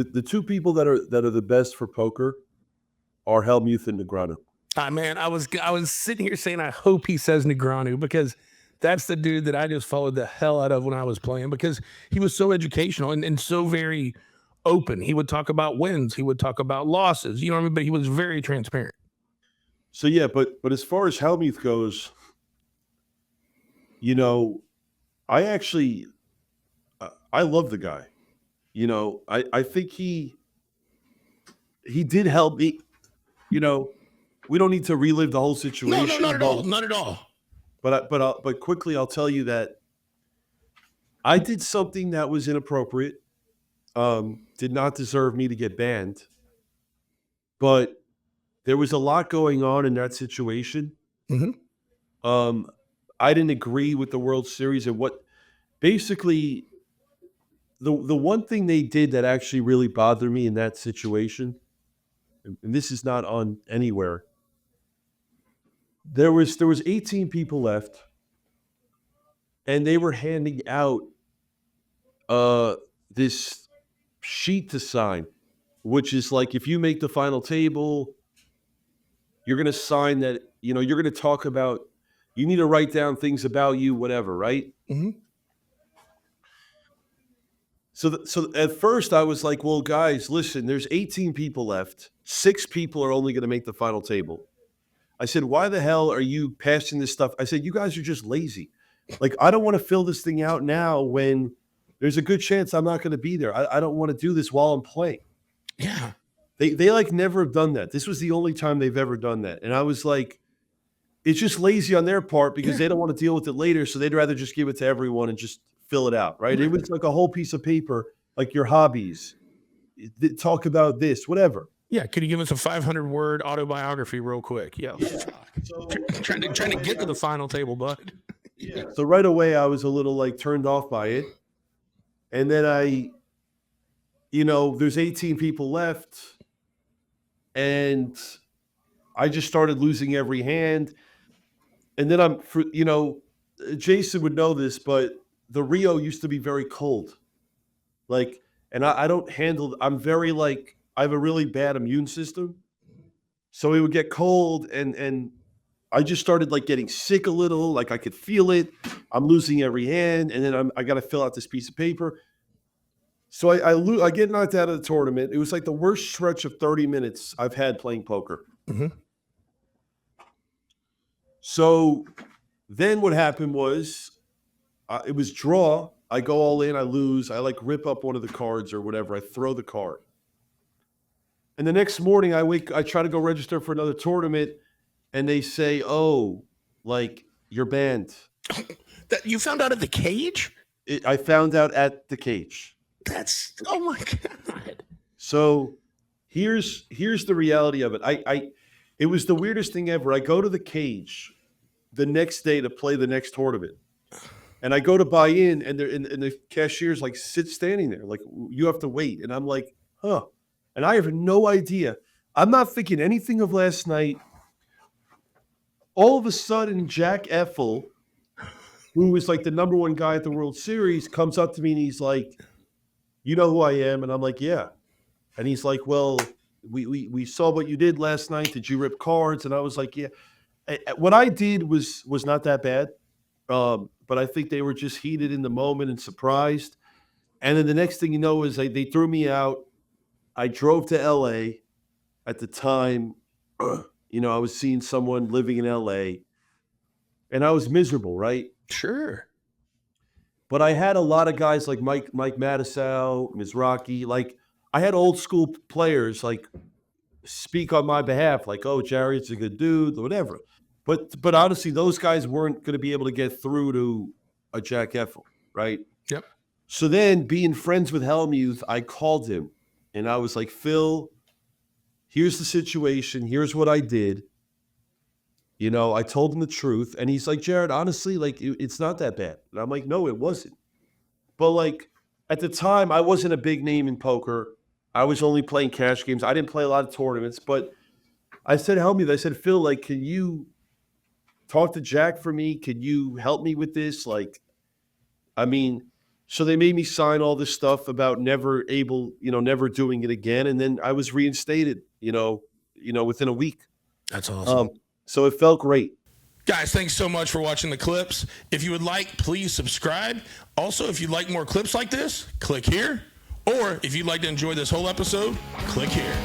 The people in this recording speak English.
the two people that are the best for poker are Helmuth and Negreanu. Man, I was sitting here saying I hope he says Negreanu, because that's the dude that I just followed the hell out of when I was playing, because he was so educational and so very open. He would talk about wins, he would talk about losses, you know what I mean? But he was very transparent. So yeah, but as far as Helmuth goes, you know, I actually I love the guy. You know, I think he did help me. You know, we don't need to relive the whole situation. No, not at all. Not at all. But quickly, I'll tell you that I did something that was inappropriate. Did not deserve me to get banned. But there was a lot going on in that situation. Mm-hmm. I didn't agree with the World Series and what basically the one thing they did that actually really bothered me in that situation, and this is not on anywhere. There was 18 people left, and they were handing out this sheet to sign, which is like if you make the final table, you're going to sign that, you know, you're going to talk about, you need to write down things about you, whatever, right? Mm-hmm. So at first I was like, well, guys, listen, there's 18 people left. 6 people are only going to make the final table. I said, why the hell are you passing this stuff? I said, you guys are just lazy. Like, I don't want to fill this thing out now when there's a good chance I'm not going to be there. I don't want to do this while I'm playing. Yeah. They like never have done that. This was the only time they've ever done that. And I was like, it's just lazy on their part because they don't want to deal with it later. So they'd rather just give it to everyone and just fill it out, right? It was like a whole piece of paper, like your hobbies, talk about this, whatever. Yeah, could you give us a 500-word autobiography real quick? Yeah. So, trying to get to the final table, bud. Yeah. So right away I was a little like turned off by it. And then there's 18 people left, and I just started losing every hand. And then Jason would know this, but the Rio used to be very cold. Like, and I don't handle, I'm very like, I have a really bad immune system. So it would get cold and I just started like getting sick a little, like I could feel it. I'm losing every hand. And then I got to fill out this piece of paper. So I get knocked out of the tournament. It was like the worst stretch of 30 minutes I've had playing poker. Mm-hmm. So then what happened was it was draw. I go all in, I lose. I like rip up one of the cards or whatever. I throw the card. And the next morning I try to go register for another tournament, and they say, oh, like, you're banned. That you found out at the cage? I found out at the cage. That's, oh my God. So here's the reality of it. It was the weirdest thing ever. I go to the cage the next day to play the next tournament. And I go to buy in, and the cashier's like standing there, like, you have to wait. And I'm like, huh. And I have no idea. I'm not thinking anything of last night. All of a sudden, Jack Effel, who was like the number one guy at the World Series, comes up to me and he's like, you know who I am? And I'm like, yeah. And he's like, well, we saw what you did last night. Did you rip cards? And I was like, yeah. What I did was not that bad. But I think they were just heated in the moment and surprised. And then the next thing you know is they threw me out. I drove to LA at the time. I was seeing someone living in LA, and I was miserable, right? Sure. But I had a lot of guys like Mike Matusow, Mizrachi. Like, I had old school players like speak on my behalf, like, oh, Jared's a good dude, whatever. But honestly, those guys weren't going to be able to get through to a Jack Effel, right? Yep. So then, being friends with Helmuth, I called him, and I was like, Phil, here's the situation. Here's what I did. I told him the truth. And he's like, Jared, honestly, like, it's not that bad. And I'm like, no, it wasn't. But, like, at the time, I wasn't a big name in poker. I was only playing cash games. I didn't play a lot of tournaments. But I said, Helmuth, I said, Phil, like, can you talk to Jack for me? Can you help me with this? Like, I mean, So they made me sign all this stuff about never doing it again. And then I was reinstated, within a week. That's awesome. So it felt great. Guys, thanks so much for watching the clips. If you would like, please subscribe. Also, if you'd like more clips like this, click here. Or if you'd like to enjoy this whole episode, click here.